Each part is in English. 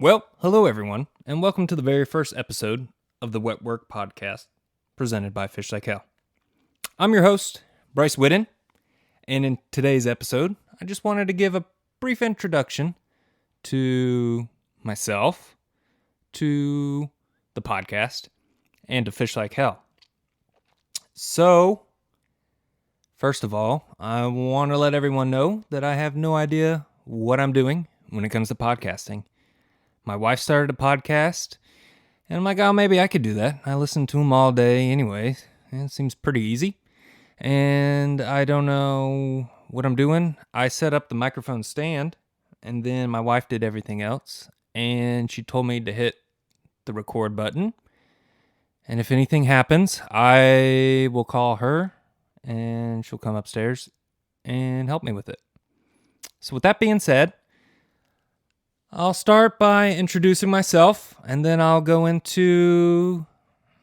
Well, hello everyone, and welcome to the very first episode of the Wetwork Podcast, presented by Fish Like Hell. I'm your host, Bryce Whitten, and in today's episode, I just wanted to give a brief introduction to myself, to the podcast, and to Fish Like Hell. So, first of all, I want to let everyone know that I have no idea what I'm doing when it comes to podcasting. My wife started a podcast, and I'm like, oh, maybe I could do that. I listen to them all day anyway, and it seems pretty easy. And I don't know what I'm doing. I set up the microphone stand, and then my wife did everything else, and she told me to hit the record button. And if anything happens, I will call her, and she'll come upstairs and help me with it. So with that being said, I'll start by introducing myself, and then I'll go into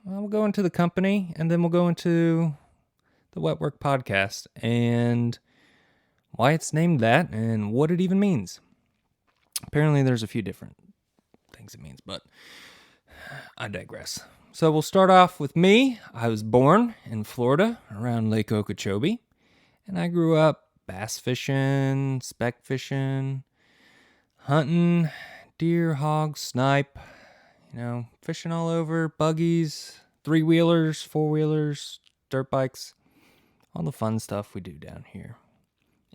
the company, and then we'll go into the Wetwork Podcast and why it's named that and what it even means. Apparently there's a few different things it means, but I digress. So we'll start off with me. I was born in Florida around Lake Okeechobee, and I grew up bass fishing, speck fishing, hunting, deer, hogs, snipe, fishing all over, buggies, 3-wheelers, 4-wheelers, dirt bikes, all the fun stuff we do down here.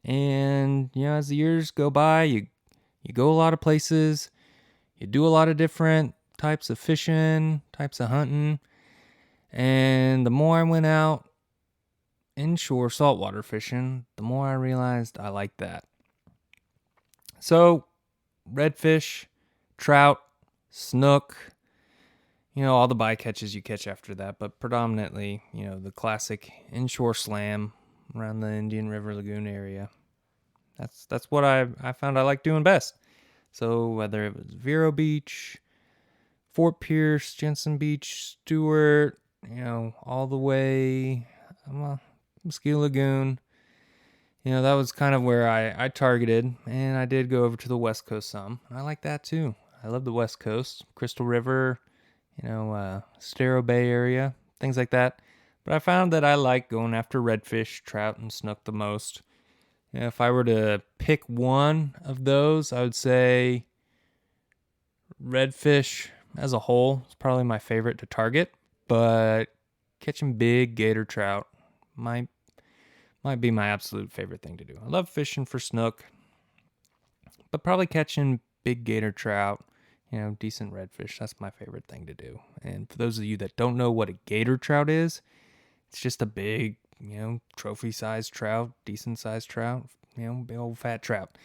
And, as the years go by, you go a lot of places, you do a lot of different types of fishing, types of hunting, and the more I went out inshore saltwater fishing, the more I realized I liked that. So, redfish, trout, snook, all the bycatches you catch after that, but predominantly, the classic inshore slam around the Indian River Lagoon area. That's what I found I like doing best. So whether it was Vero Beach, Fort Pierce, Jensen Beach, Stewart, all the way, Mosquito Lagoon, that was kind of where I targeted, and I did go over to the West Coast some. I like that too. I love the West Coast, Crystal River, Estero Bay area, things like that. But I found that I like going after redfish, trout, and snook the most. If I were to pick one of those, I would say redfish as a whole is probably my favorite to target. But catching big gator trout might be my absolute favorite thing to do. I love fishing for snook, but probably catching big gator trout, decent redfish, that's my favorite thing to do. And for those of you that don't know what a gator trout is, it's just a big, trophy-sized trout, decent-sized trout, big old fat trout.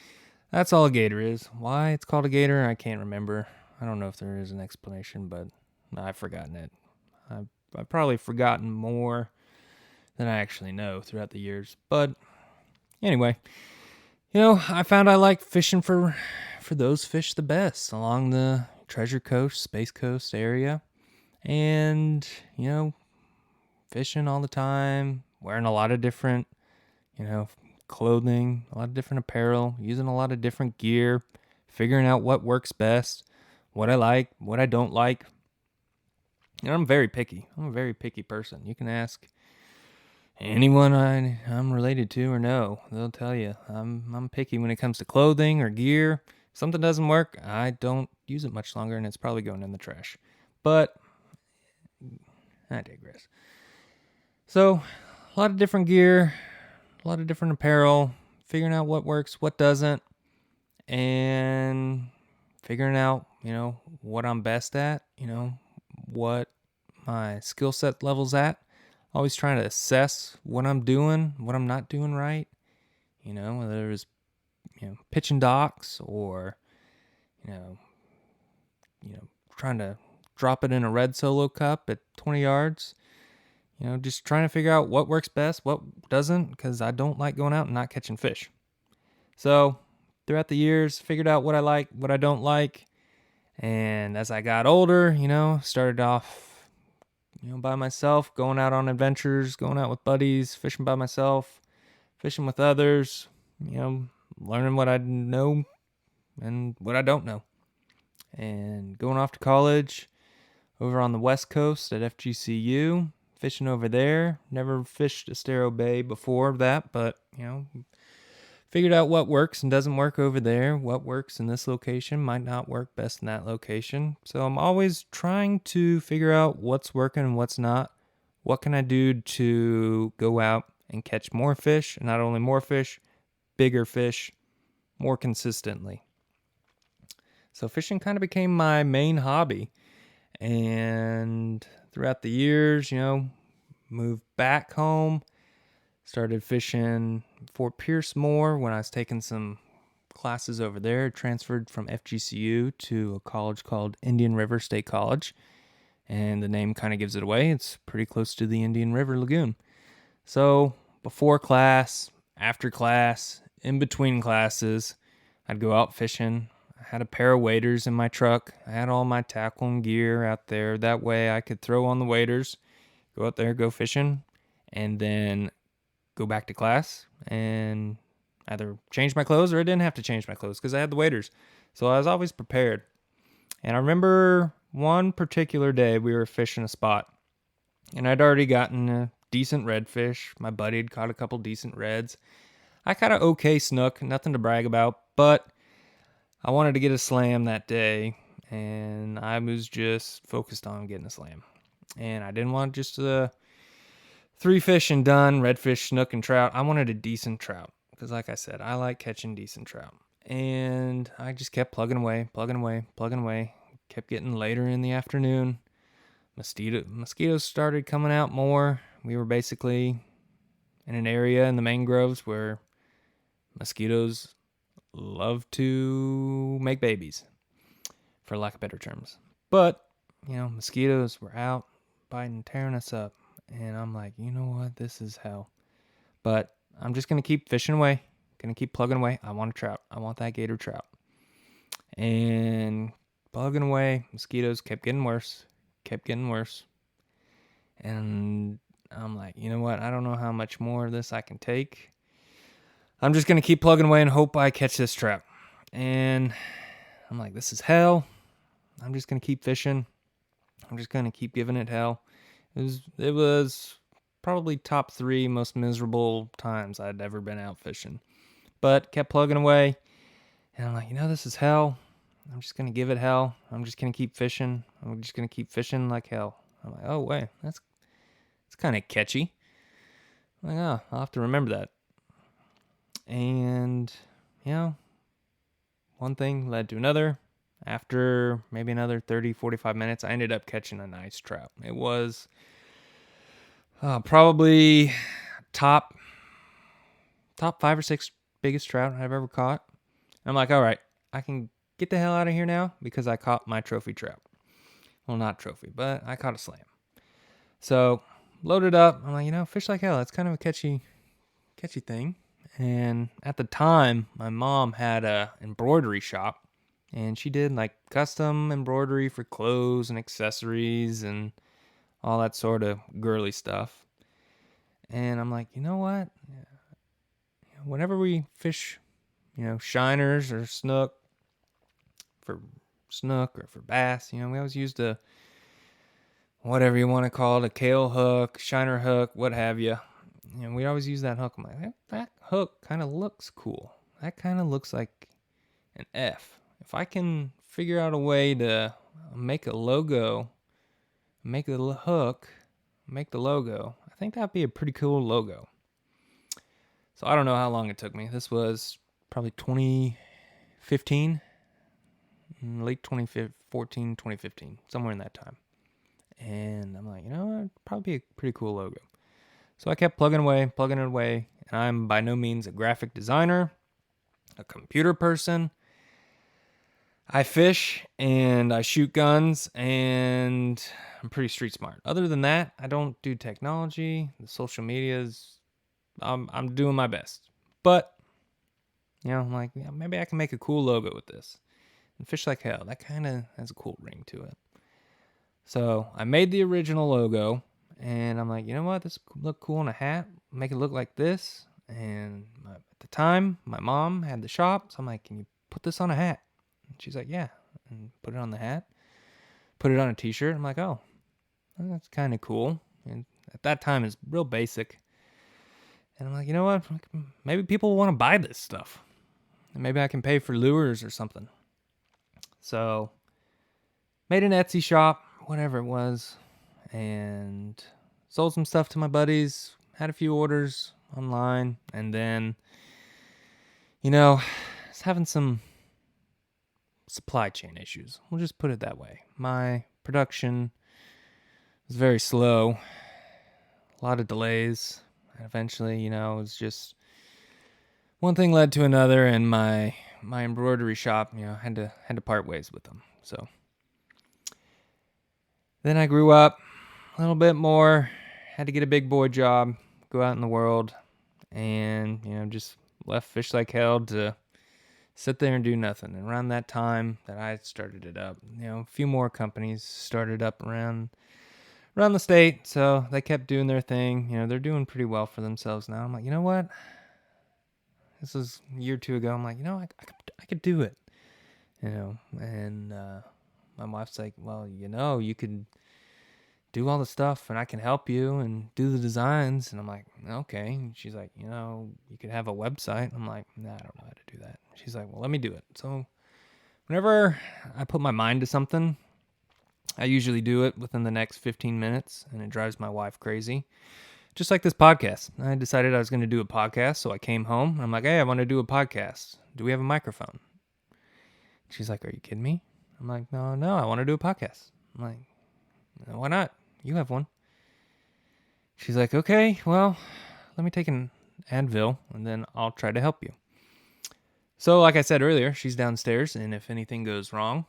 That's all a gator is. Why it's called a gator, I can't remember. I don't know if there is an explanation, but I've forgotten it. I've probably forgotten more than I actually know throughout the years. But anyway, I found I like fishing for those fish the best along the Treasure Coast, Space Coast area. And, fishing all the time, wearing a lot of different, clothing, a lot of different apparel, using a lot of different gear, figuring out what works best, what I like, what I don't like. I'm very picky. I'm a very picky person. You can ask anyone I'm related to or know, they'll tell you I'm picky when it comes to clothing or gear. If something doesn't work, I don't use it much longer, and it's probably going in the trash. But I digress. So, a lot of different gear, a lot of different apparel, figuring out what works, what doesn't, and figuring out, what I'm best at, what my skill set level's at. Always trying to assess what I'm doing, what I'm not doing right. Whether it's, pitching docks or, trying to drop it in a red solo cup at 20 yards. Just trying to figure out what works best, what doesn't, because I don't like going out and not catching fish. So throughout the years, figured out what I like, what I don't like. And as I got older, started off, by myself, going out on adventures, going out with buddies, fishing by myself, fishing with others, learning what I know and what I don't know. and going off to college over on the West Coast at FGCU, fishing over there. Never fished Estero Bay before that, but, figured out what works and doesn't work over there. What works in this location might not work best in that location. So I'm always trying to figure out what's working and what's not. What can I do to go out and catch more fish, and not only more fish, bigger fish, more consistently. So fishing kind of became my main hobby. And throughout the years, moved back home, started fishing Fort Pierce more when I was taking some classes over there. Transferred from FGCU to a college called Indian River State College. And the name kind of gives it away. It's pretty close to the Indian River Lagoon. So before class, after class, in between classes, I'd go out fishing. I had a pair of waders in my truck. I had all my tackle and gear out there. That way I could throw on the waders, go out there, go fishing, and then go back to class and either change my clothes, or I didn't have to change my clothes because I had the waders. So I was always prepared. And I remember one particular day we were fishing a spot, and I'd already gotten a decent redfish. My buddy had caught a couple decent reds. I caught an okay snook, nothing to brag about, but I wanted to get a slam that day, and I was just focused on getting a slam. And I didn't want just the 3 fish and done, redfish, snook, and trout. I wanted a decent trout because, like I said, I like catching decent trout. And I just kept plugging away. Kept getting later in the afternoon. Mosquitoes started coming out more. We were basically in an area in the mangroves where mosquitoes love to make babies, for lack of better terms. But, mosquitoes were out biting, tearing us up. And I'm like, you know what? This is hell. But I'm just going to keep fishing away. Going to keep plugging away. I want a trout. I want that gator trout. And plugging away, mosquitoes kept getting worse. And I'm like, you know what? I don't know how much more of this I can take. I'm just going to keep plugging away and hope I catch this trout. And I'm like, this is hell. I'm just going to keep fishing. I'm just going to keep giving it hell. It was probably top 3 most miserable times I'd ever been out fishing. But kept plugging away. And I'm like, this is hell. I'm just going to give it hell. I'm just going to keep fishing. I'm just going to keep fishing like hell. I'm like, oh, wait, that's kind of catchy. I'm like, oh, I'll have to remember that. And, one thing led to another. After maybe another 30, 45 minutes, I ended up catching a nice trout. It was probably top 5 or 6 biggest trout I've ever caught. And I'm like, all right, I can get the hell out of here now because I caught my trophy trout. Well, not trophy, but I caught a slam. So loaded up. I'm like, fish like hell. It's kind of a catchy thing. And at the time, my mom had a embroidery shop. And she did like custom embroidery for clothes and accessories and all that sort of girly stuff. And I'm like, you know what? Whenever we fish, shiners or snook, for snook or for bass, we always used a, whatever you want to call it, a kale hook, shiner hook, what have you. We always use that hook. I'm like, that hook kind of looks cool. That kind of looks like an F. If I can figure out a way to make a logo, make the hook, make the logo, I think that'd be a pretty cool logo. So I don't know how long it took me. This was probably 2015, late 2014, 2015, somewhere in that time. And I'm like, it'd probably be a pretty cool logo. So I kept plugging it away. And I'm by no means a graphic designer, a computer person. I fish and I shoot guns and I'm pretty street smart. Other than that, I don't do technology. The social medias, I'm doing my best. But, I'm like, maybe I can make a cool logo with this. And fish like hell, that kind of has a cool ring to it. So I made the original logo and I'm like, you know what? This look cool on a hat. Make it look like this. And at the time, my mom had the shop. So I'm like, can you put this on a hat? And she's like, yeah. and put it on the hat, put it on a t-shirt. I'm like, oh, that's kind of cool. And at that time, it's real basic. And I'm like, you know what? Maybe people want to buy this stuff. And maybe I can pay for lures or something. So, made an Etsy shop, whatever it was, and sold some stuff to my buddies, had a few orders online, and then, I was having some supply chain issues. We'll just put it that way. My production was very slow, a lot of delays, and eventually, it was just one thing led to another, and my embroidery shop, had to part ways with them. So then I grew up a little bit more, had to get a big boy job, go out in the world, and, just left Fish Like Hell to sit there and do nothing. And around that time that I started it up, a few more companies started up around the state, so they kept doing their thing. They're doing pretty well for themselves now. I'm like, you know what? This was a year or two ago. I'm like, I could do it, and my wife's like, well, you could do all the stuff and I can help you and do the designs. And I'm like, okay. And she's like, you could have a website. I'm like, nah, I don't know how to do that. She's like, well, let me do it. So whenever I put my mind to something, I usually do it within the next 15 minutes, and it drives my wife crazy. Just like this podcast. I decided I was going to do a podcast, so I came home. And I'm like, hey, I want to do a podcast. Do we have a microphone? She's like, are you kidding me? I'm like, no, I want to do a podcast. I'm like, no, why not? You have one. She's like, okay, well, let me take an Advil, and then I'll try to help you. So like I said earlier, she's downstairs, and if anything goes wrong,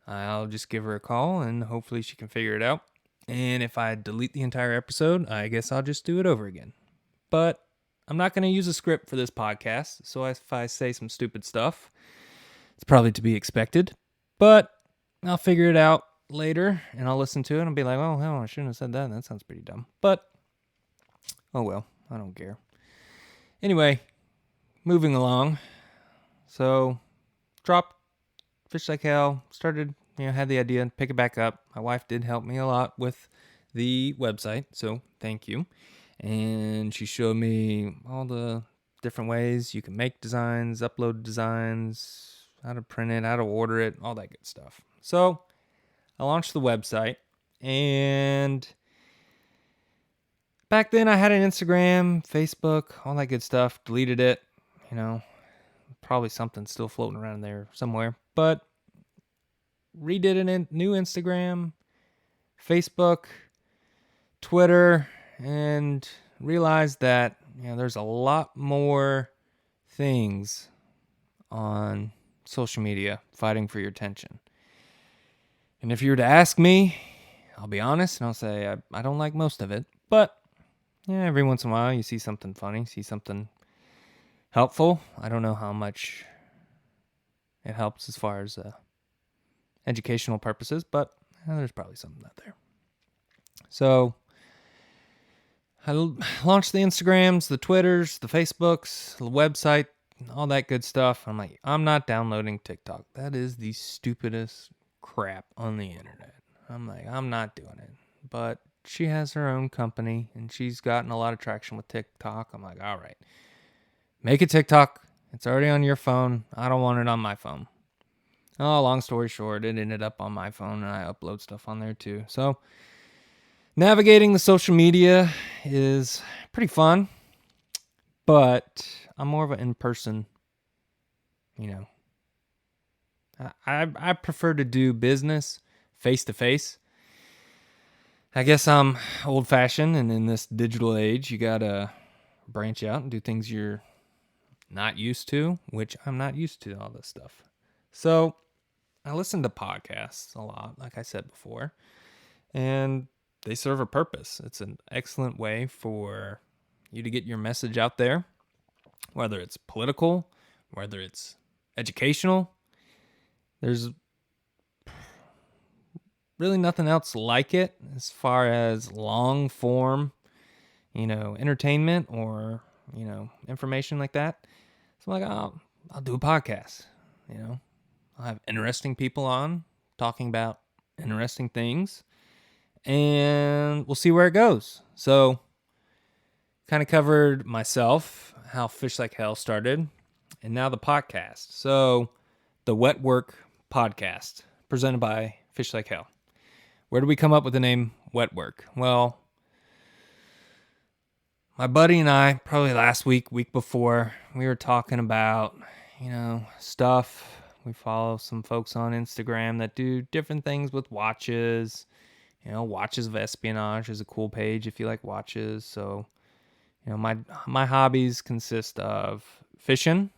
I'll just give her a call, and hopefully she can figure it out. And if I delete the entire episode, I guess I'll just do it over again. But I'm not going to use a script for this podcast, so if I say some stupid stuff, it's probably to be expected. But I'll figure it out later, and I'll listen to it and be like, oh, hell, I shouldn't have said that. That sounds pretty dumb. But, oh well, I don't care. Anyway, moving along. So, dropped Fish Like Hell, started, had the idea to pick it back up. My wife did help me a lot with the website, so thank you. And she showed me all the different ways you can make designs, upload designs, how to print it, how to order it, all that good stuff. So I launched the website, and back then I had an Instagram, Facebook, all that good stuff. Deleted it, probably something still floating around there somewhere. But redid a new Instagram, Facebook, Twitter, and realized that there's a lot more things on social media fighting for your attention. And if you were to ask me, I'll be honest and I'll say I don't like most of it. But every once in a while you see something funny, see something helpful. I don't know how much it helps as far as educational purposes, but there's probably something out there. So I launched the Instagrams, the Twitters, the Facebooks, the website, all that good stuff. I'm like, I'm not downloading TikTok. That is the stupidest crap on the internet. I'm like, I'm not doing it. But she has her own company, and she's gotten a lot of traction with TikTok. I'm like, all right, make a TikTok. It's already on your phone. I don't want it on my phone. Oh, long story short, it ended up on my phone, and I upload stuff on there too. So navigating the social media is pretty fun, but I'm more of an in-person, I prefer to do business face-to-face. I guess I'm old-fashioned, and in this digital age, you gotta branch out and do things you're not used to, which I'm not used to all this stuff. So I listen to podcasts a lot, like I said before, and they serve a purpose. It's an excellent way for you to get your message out there, whether it's political, whether it's educational. There's really nothing else like it as far as long form, entertainment or, information like that. So I'm like, I'll do a podcast, I'll have interesting people on talking about interesting things, and we'll see where it goes. So, kind of covered myself, how Fish Like Hell started, and now the podcast. So, the Wetwork Podcast, presented by Fish Like Hell. Where did we come up with the name Wetwork? Well, my buddy and I, probably last week before, we were talking about, stuff. We follow some folks on Instagram that do different things with watches. Watches of Espionage is a cool page if you like watches. So, my hobbies consist of fishing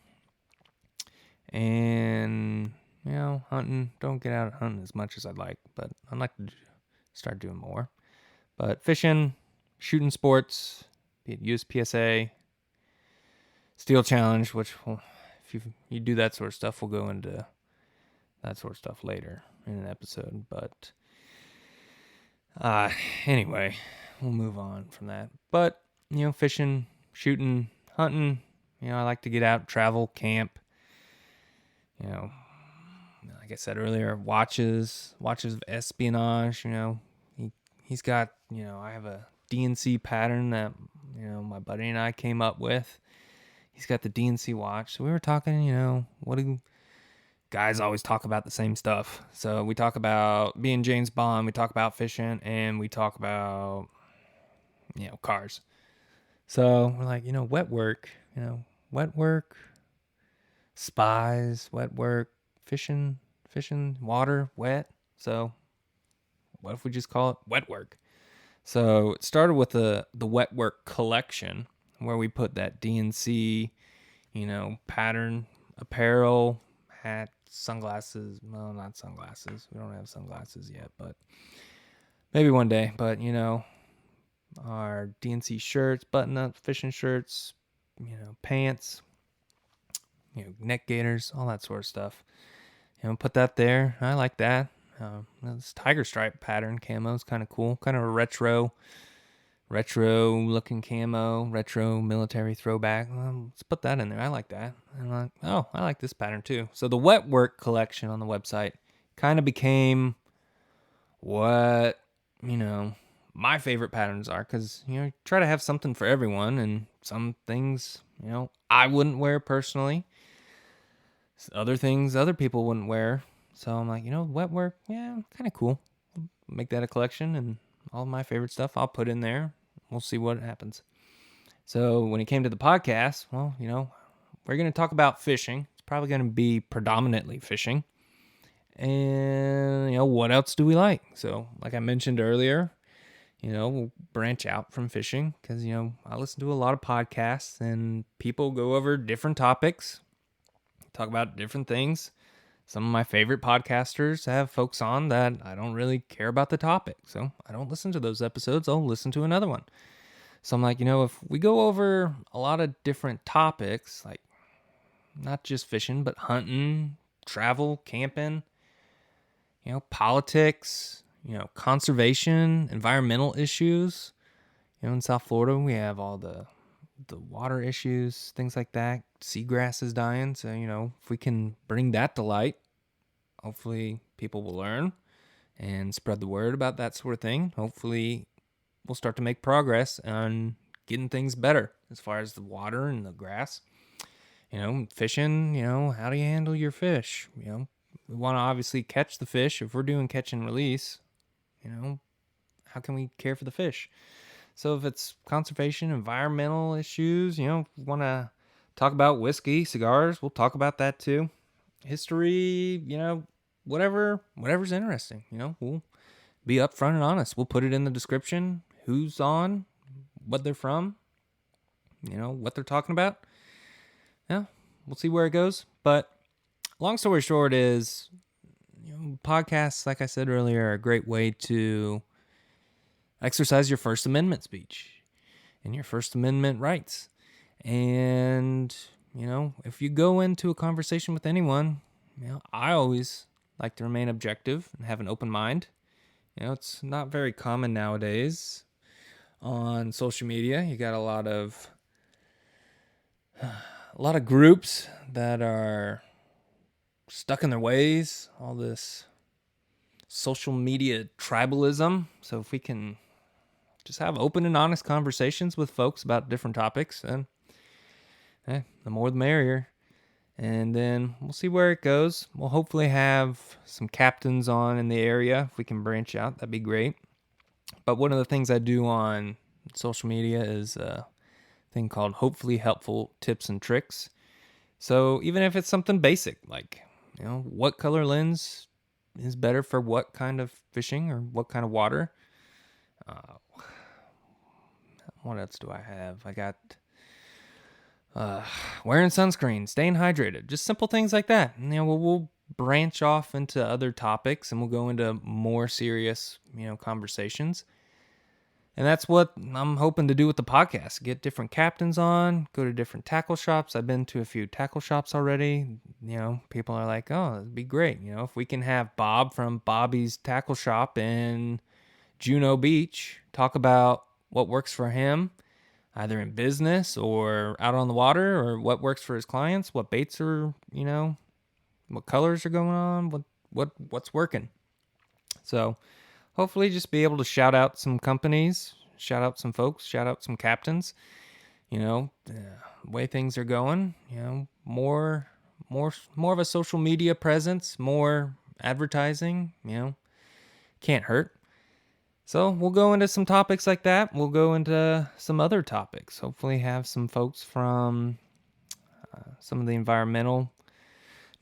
and, hunting. Don't get out hunting as much as I'd like, but I'd like to start doing more. But fishing, shooting sports, be it USPSA, Steel Challenge, which if you do that sort of stuff, we'll go into that sort of stuff later in an episode. But anyway, we'll move on from that. But, fishing, shooting, hunting, I like to get out, travel, camp. Like I said earlier, watches of Espionage, he's got, I have a DNC pattern that, my buddy and I came up with. He's got the DNC watch. So we were talking, what do guys always talk about the same stuff? So we talk about being James Bond, we talk about fishing, and we talk about, cars. So we're like, wet work, spies, wet work, fishing, water, wet. So what if we just call it wet work? So it started with the wet work collection, where we put that DNC, pattern, apparel, hat, sunglasses. Well, not sunglasses. We don't have sunglasses yet, but maybe one day. But, our DNC shirts, button-up fishing shirts, pants, neck gaiters, all that sort of stuff. Put that there. I like that. This tiger stripe pattern camo is kind of cool. Kind of a retro looking camo, retro military throwback. Let's put that in there. I like that. And I'm like, oh, I like this pattern too. So the wet work collection on the website kind of became what, my favorite patterns are, because, try to have something for everyone, and some things, I wouldn't wear personally. Other things other people wouldn't wear. So I'm like, wet work, yeah, kind of cool. Make that a collection, and all my favorite stuff I'll put in there. We'll see what happens. So when it came to the podcast, well, we're going to talk about fishing. It's probably going to be predominantly fishing. And, what else do we like? So like I mentioned earlier, we'll branch out from fishing because, I listen to a lot of podcasts and people go over different topics, talk about different things. Some of my favorite podcasters have folks on that I don't really care about the topic, so I don't listen to those episodes. I'll listen to another one. So I'm like, if we go over a lot of different topics, like not just fishing, but hunting, travel, camping, politics, conservation, environmental issues. In South Florida, we have all the water issues, things like that. Seagrass is dying. So, if we can bring that to light, hopefully people will learn and spread the word about that sort of thing. Hopefully we'll start to make progress on getting things better as far as the water and the grass. Fishing, how do you handle your fish? We want to obviously catch the fish. If we're doing catch and release, how can we care for the fish? So if it's conservation, environmental issues, want to talk about whiskey, cigars, we'll talk about that too. History, whatever's interesting, we'll be upfront and honest. We'll put it in the description, who's on, what they're from, what they're talking about. Yeah, we'll see where it goes. But long story short is, podcasts, like I said earlier, are a great way to exercise your First Amendment speech and your First Amendment rights. And, if you go into a conversation with anyone, I always like to remain objective and have an open mind. It's not very common nowadays on social media. You got a lot of groups that are stuck in their ways, all this social media tribalism. So if we can just have open and honest conversations with folks about different topics, then the more the merrier. And then we'll see where it goes. We'll hopefully have some captains on in the area. If we can branch out, that'd be great. But one of the things I do on social media is a thing called Hopefully Helpful Tips and Tricks. So even if it's something basic, like, what color lens is better for what kind of fishing or what kind of water. What else do I have? I got wearing sunscreen, staying hydrated, just simple things like that. And, we'll branch off into other topics and we'll go into more serious, conversations. And that's what I'm hoping to do with the podcast. Get different captains on, go to different tackle shops. I've been to a few tackle shops already. People are like, oh, that'd be great. If we can have Bob from Bobby's Tackle Shop in Juneau Beach talk about what works for him, either in business or out on the water, or what works for his clients, what baits are, what colors are going on, what's working. So hopefully just be able to shout out some companies, shout out some folks, shout out some captains, the way things are going, more of a social media presence, more advertising, can't hurt. So we'll go into some topics like that. We'll go into some other topics. Hopefully have some folks from some of the environmental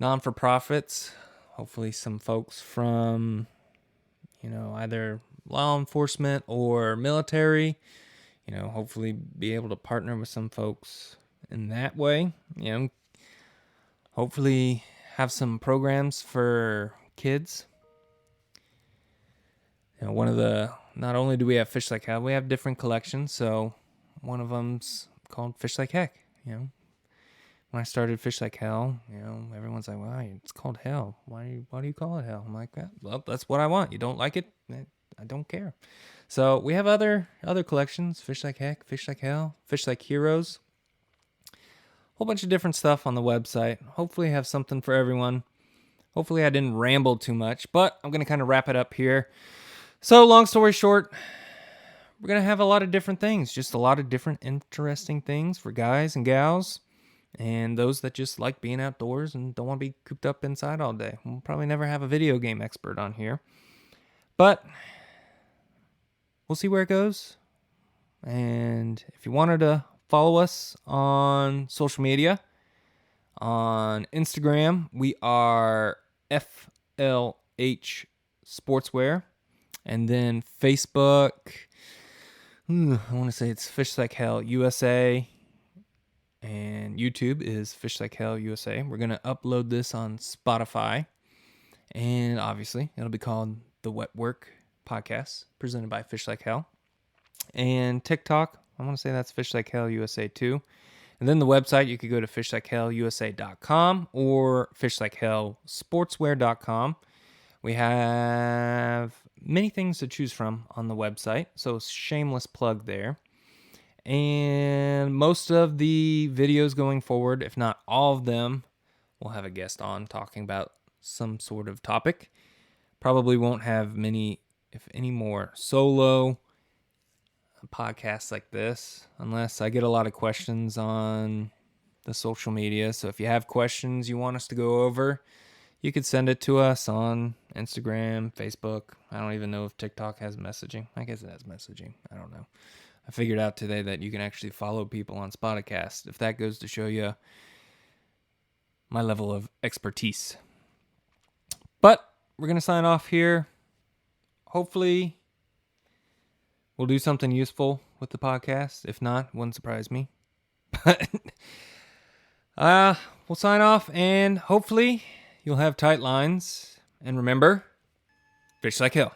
non-for-profits. Hopefully some folks from, either law enforcement or military. Hopefully be able to partner with some folks in that way. Hopefully have some programs for kids. Not only do we have Fish Like Hell, we have different collections. So one of them's called Fish Like Heck. When I started Fish Like Hell, everyone's like, "Why? It's called Hell. Why do you call it Hell?" I'm like, "Well, that's what I want. You don't like it? I don't care." So we have other collections: Fish Like Heck, Fish Like Hell, Fish Like Heroes. Whole bunch of different stuff on the website. Hopefully, have something for everyone. Hopefully, I didn't ramble too much, but I'm gonna kind of wrap it up here. So, long story short, we're going to have a lot of different things, just a lot of different interesting things for guys and gals and those that just like being outdoors and don't want to be cooped up inside all day. We'll probably never have a video game expert on here, but we'll see where it goes. And if you wanted to follow us on social media, on Instagram, we are FLH Sportswear. And then Facebook, I want to say it's Fish Like Hell USA. And YouTube is Fish Like Hell USA. We're going to upload this on Spotify. And obviously, it'll be called the Wetwork Podcast, presented by Fish Like Hell. And TikTok, I want to say that's Fish Like Hell USA too. And then the website, you could go to fishlikehellusa.com or fishlikehelsportswear.com. We have many things to choose from on the website, so shameless plug there. And most of the videos going forward, if not all of them, we'll have a guest on talking about some sort of topic. Probably won't have many, if any more, solo podcasts like this, unless I get a lot of questions on the social media. So if you have questions you want us to go over, you could send it to us on Instagram, Facebook. I don't even know if TikTok has messaging. I guess it has messaging. I don't know. I figured out today that you can actually follow people on Spotify. If that goes to show you my level of expertise. But we're going to sign off here. Hopefully, we'll do something useful with the podcast. If not, wouldn't surprise me. But we'll sign off, and hopefully you'll have tight lines. And remember, fish like hell.